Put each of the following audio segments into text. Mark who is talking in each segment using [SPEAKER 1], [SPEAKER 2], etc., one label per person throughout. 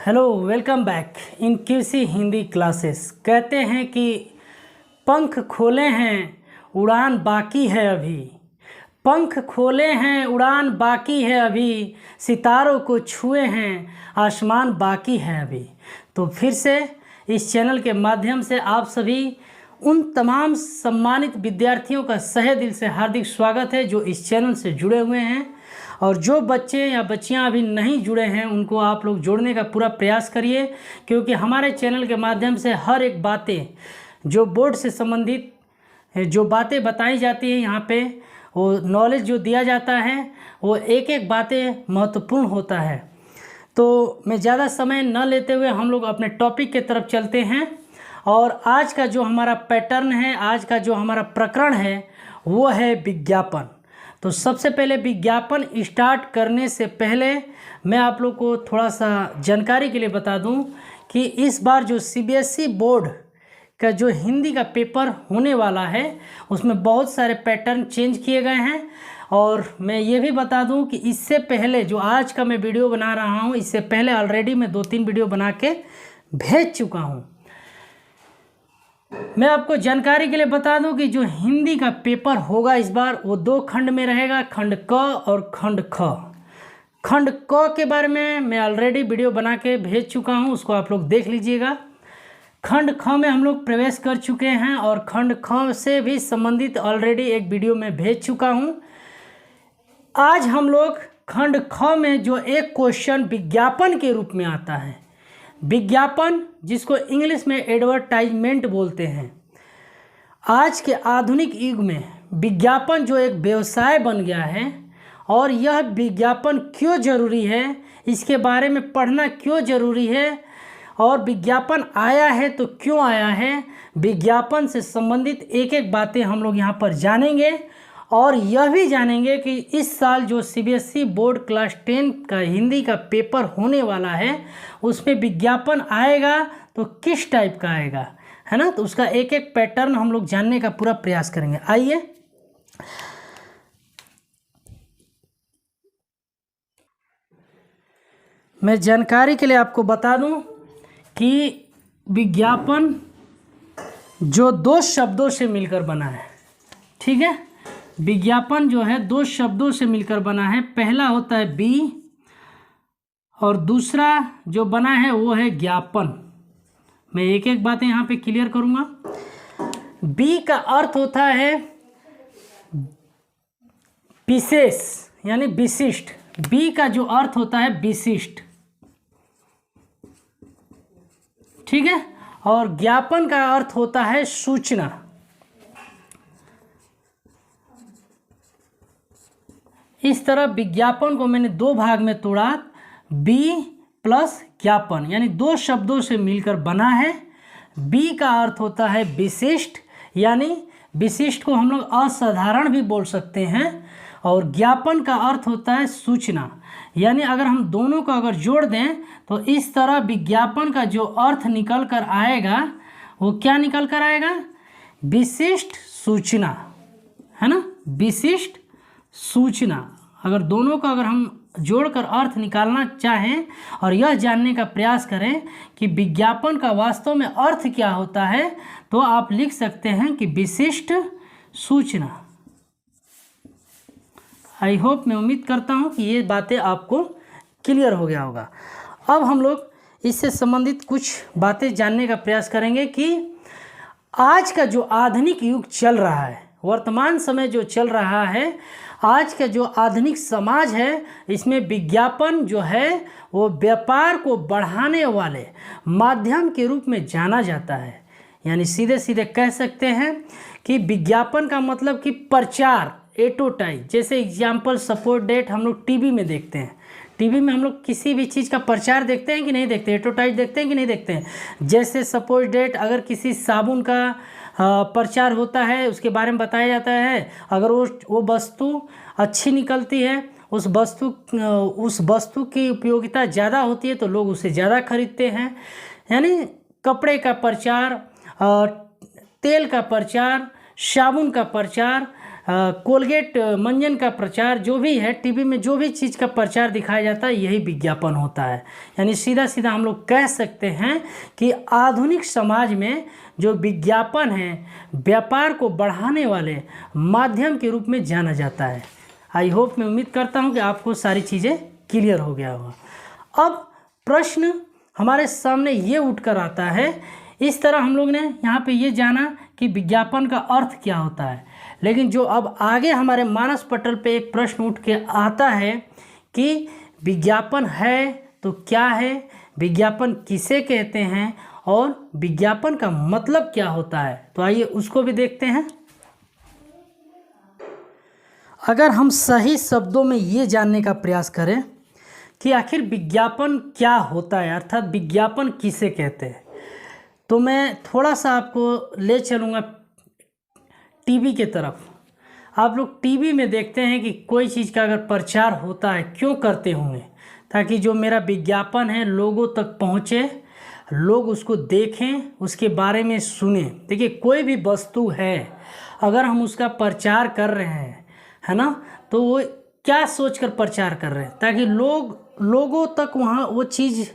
[SPEAKER 1] Hello, welcome back in QC Hindi classes. कहते हैं कि पंख खोले हैं उड़ान बाकी है अभी, पंख खोले हैं उड़ान बाकी है अभी, सितारों को छुए हैं आसमान बाकी है अभी। तो फिर से इस चैनल के माध्यम से आप सभी उन तमाम सम्मानित विद्यार्थियों का सहे दिल से हार्दिक स्वागत है जो इस चैनल से जुड़े हुए हैं, और जो बच्चे या बच्चियां अभी नहीं जुड़े हैं उनको आप लोग जोड़ने का पूरा प्रयास करिए, क्योंकि हमारे चैनल के माध्यम से हर एक बातें जो बोर्ड से संबंधित जो बातें बताई जाती हैं यहाँ पे, वो नॉलेज जो दिया जाता है वो एक एक बातें महत्वपूर्ण होता है। तो मैं ज़्यादा समय न लेते हुए हम लोग अपने टॉपिक के तरफ चलते हैं। और आज का जो हमारा पैटर्न है, आज का जो हमारा प्रकरण है वो है विज्ञापन। तो सबसे पहले विज्ञापन स्टार्ट करने से पहले मैं आप लोग को थोड़ा सा जानकारी के लिए बता दूं कि इस बार जो सीबीएसई बोर्ड का जो हिंदी का पेपर होने वाला है उसमें बहुत सारे पैटर्न चेंज किए गए हैं। और मैं ये भी बता दूं कि इससे पहले जो आज का मैं वीडियो बना रहा हूं, इससे पहले ऑलरेडी मैं 2-3 वीडियो बना के भेज चुका हूं। मैं आपको जानकारी के लिए बता दूं कि जो हिंदी का पेपर होगा इस बार वो 2 खंड में रहेगा, खंड क और खंड ख। खंड क के बारे में मैं ऑलरेडी वीडियो बना के भेज चुका हूं, उसको आप लोग देख लीजिएगा। खंड ख में हम लोग प्रवेश कर चुके हैं और खंड ख से भी संबंधित ऑलरेडी एक वीडियो में भेज चुका हूं। आज हम लोग खंड ख में जो एक क्वेश्चन विज्ञापन के रूप में आता है, विज्ञापन जिसको इंग्लिश में एडवर्टाइजमेंट बोलते हैं, आज के आधुनिक युग में विज्ञापन जो एक व्यवसाय बन गया है और यह विज्ञापन क्यों ज़रूरी है, इसके बारे में पढ़ना क्यों ज़रूरी है, और विज्ञापन आया है तो क्यों आया है, विज्ञापन से संबंधित एक एक बातें हम लोग यहाँ पर जानेंगे। और यह भी जानेंगे कि इस साल जो सीबीएसई बोर्ड क्लास 10 का हिंदी का पेपर होने वाला है उसमें विज्ञापन आएगा तो किस टाइप का आएगा, है ना। तो उसका एक एक पैटर्न हम लोग जानने का पूरा प्रयास करेंगे। आइए, मैं जानकारी के लिए आपको बता दूं कि विज्ञापन जो 2 शब्दों से मिलकर बना है, ठीक है। विज्ञापन जो है 2 शब्दों से मिलकर बना है। पहला होता है बी और दूसरा जो बना है वो है ज्ञापन। मैं एक एक बातें यहाँ पे क्लियर करूँगा। बी का अर्थ होता है विशेष यानी विशिष्ट। बी का जो अर्थ होता है विशिष्ट, ठीक है। और ज्ञापन का अर्थ होता है सूचना। इस तरह विज्ञापन को मैंने 2 भाग में तोड़ा, बी प्लस ज्ञापन, यानी 2 शब्दों से मिलकर बना है। बी का अर्थ होता है विशिष्ट, यानी विशिष्ट को हम लोग असाधारण भी बोल सकते हैं। और ज्ञापन का अर्थ होता है सूचना, यानी अगर हम दोनों को अगर जोड़ दें तो इस तरह विज्ञापन का जो अर्थ निकल कर आएगा वो क्या निकल कर आएगा, विशिष्ट सूचना, है ना, विशिष्ट सूचना। अगर दोनों का अगर हम जोड़कर अर्थ निकालना चाहें और यह जानने का प्रयास करें कि विज्ञापन का वास्तव में अर्थ क्या होता है, तो आप लिख सकते हैं कि विशिष्ट सूचना। आई होप, मैं उम्मीद करता हूं कि ये बातें आपको क्लियर हो गया होगा। अब हम लोग इससे संबंधित कुछ बातें जानने का प्रयास करेंगे कि आज का जो आधुनिक युग चल रहा है, वर्तमान समय जो चल रहा है, आज का जो आधुनिक समाज है, इसमें विज्ञापन जो है वो व्यापार को बढ़ाने वाले माध्यम के रूप में जाना जाता है। यानी सीधे सीधे कह सकते हैं कि विज्ञापन का मतलब कि प्रचार, एडवर्टाइज। जैसे एग्जाम्पल सपोर्ट डेट हम लोग टीवी में देखते हैं, टीवी में हम लोग किसी भी चीज़ का प्रचार देखते हैं कि नहीं देखते, एडवर्टाइज देखते हैं कि नहीं देखते हैं। जैसे सपोज डेट, अगर किसी साबुन का प्रचार होता है, उसके बारे में बताया जाता है, अगर वो वस्तु अच्छी निकलती है, उस वस्तु की उपयोगिता ज़्यादा होती है तो लोग उसे ज़्यादा खरीदते हैं। यानी कपड़े का प्रचार, तेल का प्रचार, साबुन का प्रचार, कोलगेट मंजन का प्रचार जो भी है, टीवी में जो भी चीज़ का प्रचार दिखाया जाता है यही विज्ञापन होता है। यानी सीधा सीधा हम लोग कह सकते हैं कि आधुनिक समाज में जो विज्ञापन है व्यापार को बढ़ाने वाले माध्यम के रूप में जाना जाता है। आई होप, मैं उम्मीद करता हूँ कि आपको सारी चीज़ें क्लियर हो गया होगा। अब प्रश्न हमारे सामने ये उठकर आता है, इस तरह हम लोग ने यहाँ पे ये जाना कि विज्ञापन का अर्थ क्या होता है, लेकिन जो अब आगे हमारे मानस पटल पे एक प्रश्न उठ के आता है कि विज्ञापन है तो क्या है, विज्ञापन किसे कहते हैं और विज्ञापन का मतलब क्या होता है। तो आइए उसको भी देखते हैं। अगर हम सही शब्दों में ये जानने का प्रयास करें कि आखिर विज्ञापन क्या होता है, अर्थात विज्ञापन किसे कहते हैं, तो मैं थोड़ा सा आपको ले चलूँगा टीवी के तरफ। आप लोग टीवी में देखते हैं कि कोई चीज़ का अगर प्रचार होता है, क्यों करते होंगे, ताकि जो मेरा विज्ञापन है लोगों तक पहुँचे, लोग उसको देखें, उसके बारे में सुने। देखिए, कोई भी वस्तु है अगर हम उसका प्रचार कर रहे हैं, है ना, तो वो क्या सोचकर प्रचार कर रहे हैं, ताकि लोगों तक वहाँ वो चीज़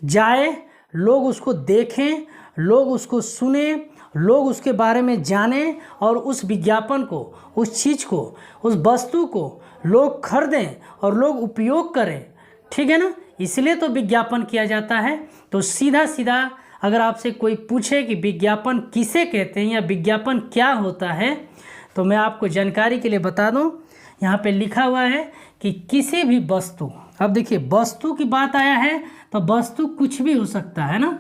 [SPEAKER 1] जाए, लोग उसको देखें, लोग उसको सुने, लोग उसके बारे में जानें और उस विज्ञापन को, उस चीज़ को, उस वस्तु को लोग खरीदें और लोग उपयोग करें। ठीक है ना, इसलिए तो विज्ञापन किया जाता है। तो सीधा सीधा अगर आपसे कोई पूछे कि विज्ञापन किसे कहते हैं या विज्ञापन क्या होता है, तो मैं आपको जानकारी के लिए बता दूं, यहाँ पे लिखा हुआ है कि किसी भी वस्तु, अब देखिए वस्तु की बात आया है तो वस्तु कुछ भी हो सकता है ना,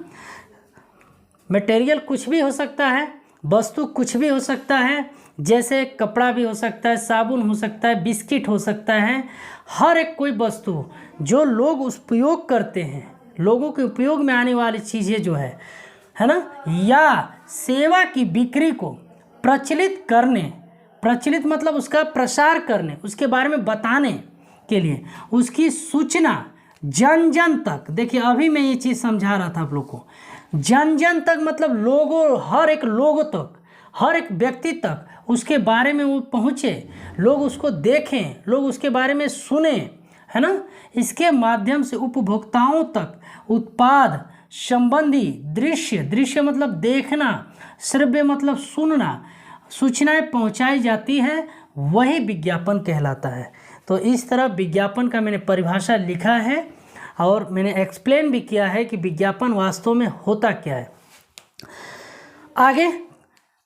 [SPEAKER 1] मटेरियल कुछ भी हो सकता है, वस्तु कुछ भी हो सकता है, जैसे कपड़ा भी हो सकता है, साबुन हो सकता है, बिस्किट हो सकता है। हर एक कोई वस्तु जो लोग उपयोग करते हैं, लोगों के उपयोग में आने वाली चीज़ें जो है ना, या सेवा की बिक्री को प्रचलित करने, प्रचलित मतलब उसका प्रसार करने, उसके बारे में बताने के लिए, उसकी सूचना जन जन तक, देखिए अभी मैं ये चीज़ समझा रहा था आप लोग को, जन जन तक मतलब लोगों, हर एक लोगों तक, हर एक व्यक्ति तक उसके बारे में वो पहुँचे, लोग उसको देखें, लोग उसके बारे में सुने, है ना। इसके माध्यम से उपभोक्ताओं तक उत्पाद संबंधी दृश्य मतलब देखना, श्रव्य मतलब सुनना, सूचनाएं पहुंचाई जाती है, वही विज्ञापन कहलाता है। तो इस तरह विज्ञापन का मैंने परिभाषा लिखा है और मैंने एक्सप्लेन भी किया है कि विज्ञापन वास्तव में होता क्या है। आगे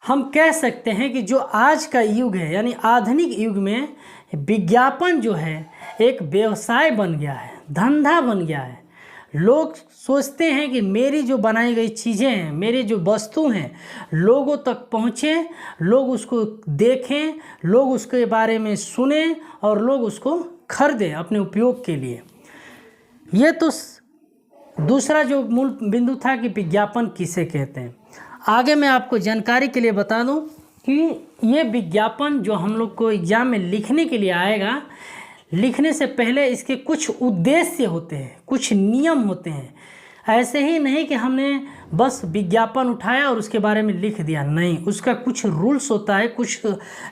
[SPEAKER 1] हम कह सकते हैं कि जो आज का युग है, यानी आधुनिक युग में विज्ञापन जो है एक व्यवसाय बन गया है, धंधा बन गया है। लोग सोचते हैं कि मेरी जो बनाई गई चीज़ें हैं, मेरे जो वस्तु हैं, लोगों तक पहुँचे, लोग उसको देखें, लोग उसके बारे में सुने और लोग उसको खरीदें अपने उपयोग के लिए। ये तो दूसरा जो मूल बिंदु था कि विज्ञापन किसे कहते हैं। आगे मैं आपको जानकारी के लिए बता दूं कि ये विज्ञापन जो हम लोग को एग्ज़ाम में लिखने के लिए आएगा, लिखने से पहले इसके कुछ उद्देश्य होते हैं, कुछ नियम होते हैं। ऐसे ही नहीं कि हमने बस विज्ञापन उठाया और उसके बारे में लिख दिया, नहीं, उसका कुछ रूल्स होता है, कुछ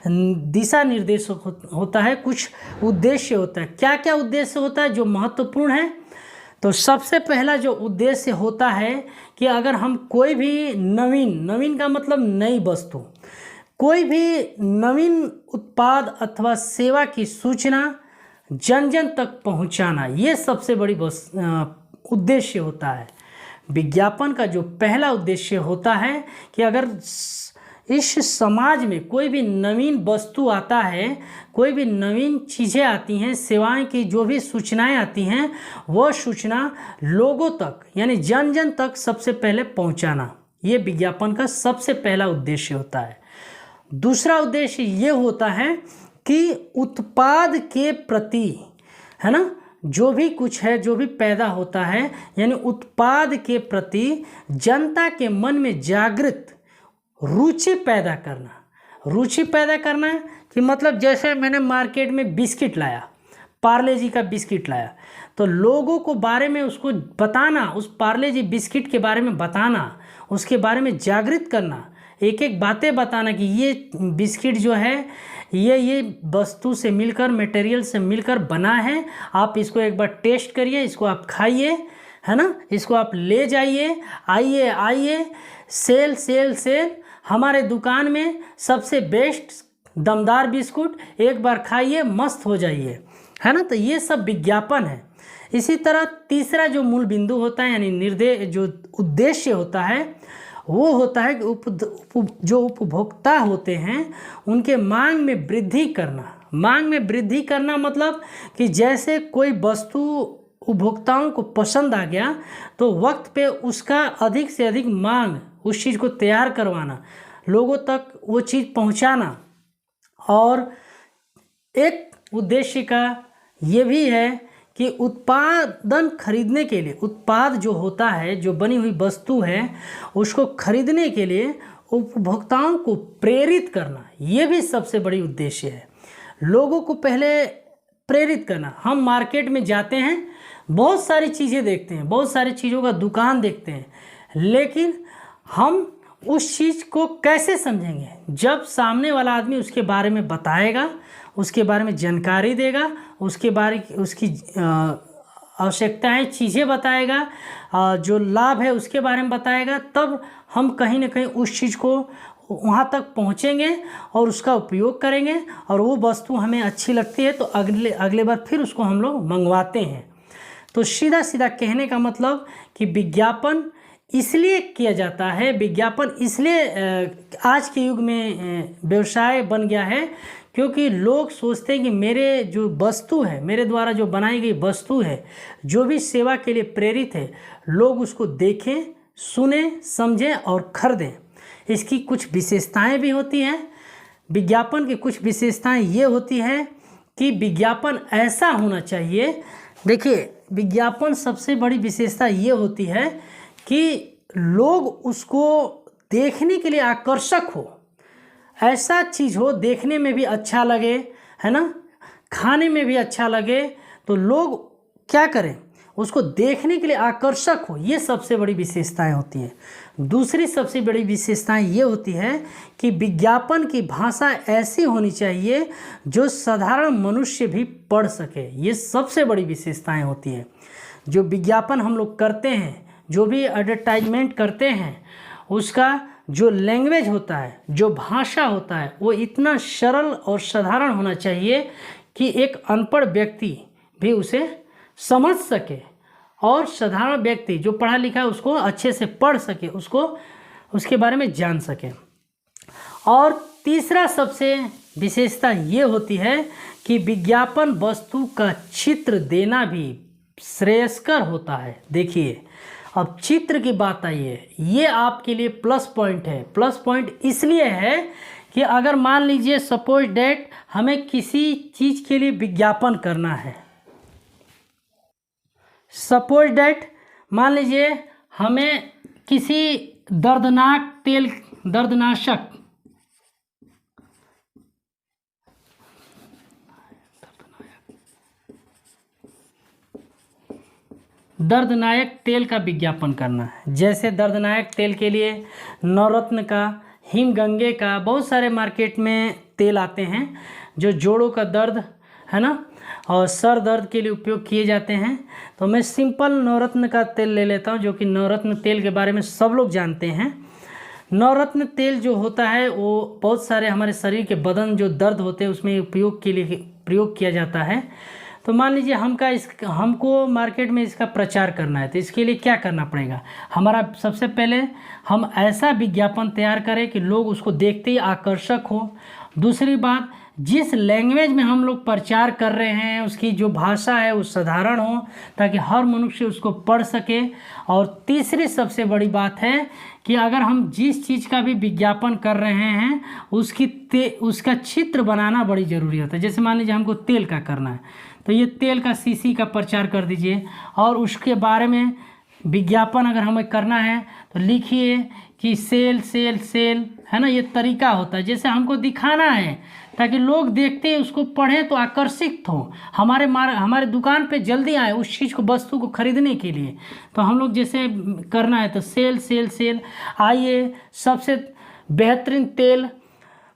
[SPEAKER 1] दिशा निर्देश होता है, कुछ उद्देश्य होता है। क्या क्या उद्देश्य होता है जो महत्वपूर्ण है? तो सबसे पहला जो उद्देश्य होता है कि अगर हम कोई भी नवीन का मतलब नई वस्तु, कोई भी नवीन उत्पाद अथवा सेवा की सूचना जन जन तक पहुंचाना, ये सबसे बड़ी उद्देश्य होता है। विज्ञापन का जो पहला उद्देश्य होता है कि अगर इस समाज में कोई भी नवीन वस्तु आता है, कोई भी नवीन चीज़ें आती हैं, सेवाएं की जो भी सूचनाएं आती हैं, वह सूचना लोगों तक यानी जन जन तक सबसे पहले पहुंचाना, ये विज्ञापन का सबसे पहला उद्देश्य होता है। दूसरा उद्देश्य ये होता है कि उत्पाद के प्रति, है ना, जो भी कुछ है, जो भी पैदा होता है, यानी उत्पाद के प्रति जनता के मन में जागृत रुचि पैदा करना। रुचि पैदा करना कि मतलब जैसे मैंने मार्केट में बिस्किट लाया, पार्ले जी का बिस्किट लाया, तो लोगों को बारे में उसको बताना, उस पार्ले जी बिस्किट के बारे में बताना, उसके बारे में जागृत करना, एक एक बातें बताना कि ये बिस्किट जो है ये वस्तु से मिलकर, मटेरियल से मिलकर बना है, आप इसको एक बार टेस्ट करिए, इसको आप खाइए, है ना, इसको आप ले जाइए, आइए आइए, सेल सेल सेल, हमारे दुकान में सबसे बेस्ट दमदार बिस्कुट, एक बार खाइए, मस्त हो जाइए, है ना। तो ये सब विज्ञापन है। इसी तरह तीसरा जो मूल बिंदु होता है, यानी जो उद्देश्य होता है, वो होता है कि जो उपभोक्ता होते हैं उनके मांग में वृद्धि करना। मांग में वृद्धि करना मतलब कि जैसे कोई वस्तु उपभोक्ताओं को पसंद आ गया तो वक्त पे उसका अधिक से अधिक मांग, उस चीज़ को तैयार करवाना, लोगों तक वो चीज़ पहुंचाना। और एक उद्देश्य का ये भी है कि उत्पादन खरीदने के लिए, उत्पाद जो होता है, जो बनी हुई वस्तु है, उसको खरीदने के लिए उपभोक्ताओं को प्रेरित करना, ये भी सबसे बड़ी उद्देश्य है। लोगों को पहले प्रेरित करना। हम मार्केट में जाते हैं, बहुत सारी चीज़ें देखते हैं, बहुत सारी चीज़ों का दुकान देखते हैं, लेकिन हम उस चीज़ को कैसे समझेंगे? जब सामने वाला आदमी उसके बारे में बताएगा, उसके बारे में जानकारी देगा, उसकी आवश्यकताएं, चीज़ें बताएगा, जो लाभ है उसके बारे में बताएगा, तब हम कहीं ना कहीं उस चीज़ को वहाँ तक पहुँचेंगे और उसका उपयोग करेंगे, और वो वस्तु हमें अच्छी लगती है तो अगले बार फिर उसको हम लोग मंगवाते हैं। तो सीधा सीधा कहने का मतलब कि विज्ञापन इसलिए किया जाता है, विज्ञापन इसलिए आज के युग में व्यवसाय बन गया है, क्योंकि लोग सोचते हैं कि मेरे जो वस्तु है, मेरे द्वारा जो बनाई गई वस्तु है, जो भी सेवा के लिए प्रेरित है, लोग उसको देखें, सुने, समझें और खरीदें। इसकी कुछ विशेषताएं भी होती हैं। विज्ञापन की कुछ विशेषताएं ये होती है कि विज्ञापन ऐसा होना चाहिए। देखिए, विज्ञापन सबसे बड़ी विशेषता ये होती है कि लोग उसको देखने के लिए आकर्षक हो, ऐसा चीज़ हो, देखने में भी अच्छा लगे, है ना, खाने में भी अच्छा लगे, तो लोग क्या करें, उसको देखने के लिए आकर्षक हो। ये सबसे बड़ी विशेषताएं होती हैं। दूसरी सबसे बड़ी विशेषताएं ये होती है कि विज्ञापन की भाषा ऐसी होनी चाहिए जो साधारण मनुष्य भी पढ़ सके। ये सबसे बड़ी विशेषताएं होती हैं। जो विज्ञापन हम लोग करते हैं, जो भी एडवर्टाइजमेंट करते हैं, उसका जो लैंग्वेज होता है, जो भाषा होता है, वो इतना सरल और साधारण होना चाहिए कि एक अनपढ़ व्यक्ति भी उसे समझ सके, और साधारण व्यक्ति जो पढ़ा लिखा है उसको अच्छे से पढ़ सके, उसको उसके बारे में जान सके। और तीसरा सबसे विशेषता ये होती है कि विज्ञापन वस्तु का चित्र देना भी श्रेयस्कर होता है। देखिए, अब चित्र की बात आई है, ये आपके लिए प्लस पॉइंट है। प्लस पॉइंट इसलिए है कि अगर मान लीजिए सपोज डेट हमें किसी चीज़ के लिए विज्ञापन करना है, सपोज डेट मान लीजिए हमें किसी दर्दनायक तेल का विज्ञापन करना है। जैसे दर्दनायक तेल के लिए नवरत्न का, हिमगंगे का, बहुत सारे मार्केट में तेल आते हैं जो जोड़ों का दर्द, है ना, और सर दर्द के लिए उपयोग किए जाते हैं। तो मैं सिंपल नवरत्न का तेल ले लेता हूं, जो कि नवरत्न तेल के बारे में सब लोग जानते हैं। नवरत्न तेल जो होता है वो बहुत सारे हमारे शरीर के बदन जो दर्द होते हैं उसमें उपयोग के लिए प्रयोग किया जाता है। तो मान लीजिए हमको मार्केट में इसका प्रचार करना है, तो इसके लिए क्या करना पड़ेगा? हमारा सबसे पहले हम ऐसा विज्ञापन तैयार करें कि लोग उसको देखते ही आकर्षक हो। दूसरी बात, जिस लैंग्वेज में हम लोग प्रचार कर रहे हैं उसकी जो भाषा है वो साधारण हो, ताकि हर मनुष्य उसको पढ़ सके। और तीसरी सबसे बड़ी बात है कि अगर हम जिस चीज़ का भी विज्ञापन कर रहे हैं उसका चित्र बनाना बड़ी ज़रूरी होता है। जैसे मान लीजिए हमको तेल का करना है, तो ये तेल का शीशी का प्रचार कर दीजिए, और उसके बारे में विज्ञापन अगर हमें करना है तो लिखिए कि सेल सेल सेल, है ना। ये तरीका होता है, जैसे हमको दिखाना है ताकि लोग देखते ही उसको पढ़ें तो आकर्षित हो, हमारे दुकान पे जल्दी आए उस चीज़ को, वस्तु को खरीदने के लिए। तो हम लोग जैसे करना है तो सेल सेल सेल, आइए सबसे बेहतरीन तेल,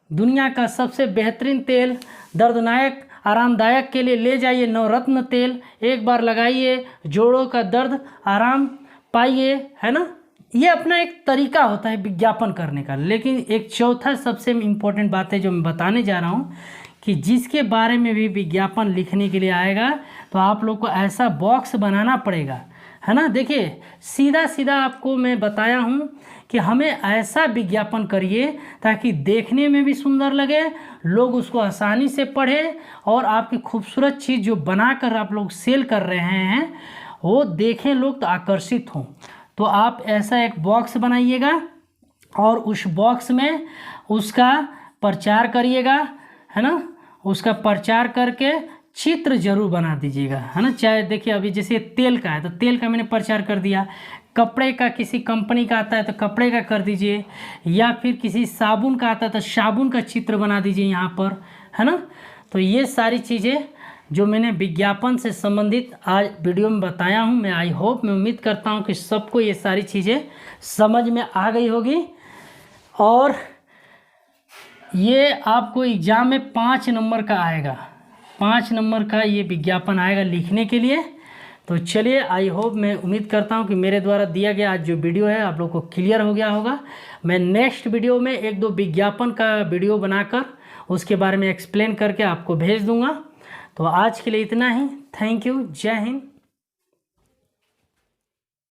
[SPEAKER 1] दुनिया का सबसे बेहतरीन तेल, दर्दनायक आरामदायक के लिए ले जाइए नवरत्न तेल, एक बार लगाइए, जोड़ों का दर्द आराम पाइए, है ना। ये अपना एक तरीका होता है विज्ञापन करने का। लेकिन एक चौथा सबसे इम्पोर्टेंट बात है जो मैं बताने जा रहा हूँ कि जिसके बारे में भी विज्ञापन लिखने के लिए आएगा तो आप लोग को ऐसा बॉक्स बनाना पड़ेगा, है ना। देखिए सीधा सीधा आपको मैं बताया हूँ कि हमें ऐसा विज्ञापन करिए ताकि देखने में भी सुंदर लगे, लोग उसको आसानी से पढ़े और आपकी खूबसूरत चीज़ जो बनाकर आप लोग सेल कर रहे हैं वो देखें लोग तो आकर्षित हों। तो आप ऐसा एक बॉक्स बनाइएगा और उस बॉक्स में उसका प्रचार करिएगा, है ना। उसका प्रचार करके चित्र जरूर बना दीजिएगा, है ना। चाहे देखिए अभी जैसे तेल का है तो तेल का मैंने प्रचार कर दिया, कपड़े का किसी कंपनी का आता है तो कपड़े का कर दीजिए, या फिर किसी साबुन का आता है तो साबुन का चित्र बना दीजिए यहाँ पर, है ना। तो ये सारी चीज़ें जो मैंने विज्ञापन से संबंधित आज वीडियो में बताया हूँ, मैं आई होप, मैं उम्मीद करता हूँ कि सबको ये सारी चीज़ें समझ में आ गई होगी। और ये आपको एग्ज़ाम में 5 नंबर का आएगा, 5 नंबर का ये विज्ञापन आएगा लिखने के लिए। तो चलिए आई होप, मैं उम्मीद करता हूँ कि मेरे द्वारा दिया गया आज जो वीडियो है आप लोग को क्लियर हो गया होगा। मैं नेक्स्ट वीडियो में 1-2 विज्ञापन का वीडियो बनाकर उसके बारे में एक्सप्लेन करके आपको भेज दूँगा। तो आज के लिए इतना ही। Thank you. जय हिंद।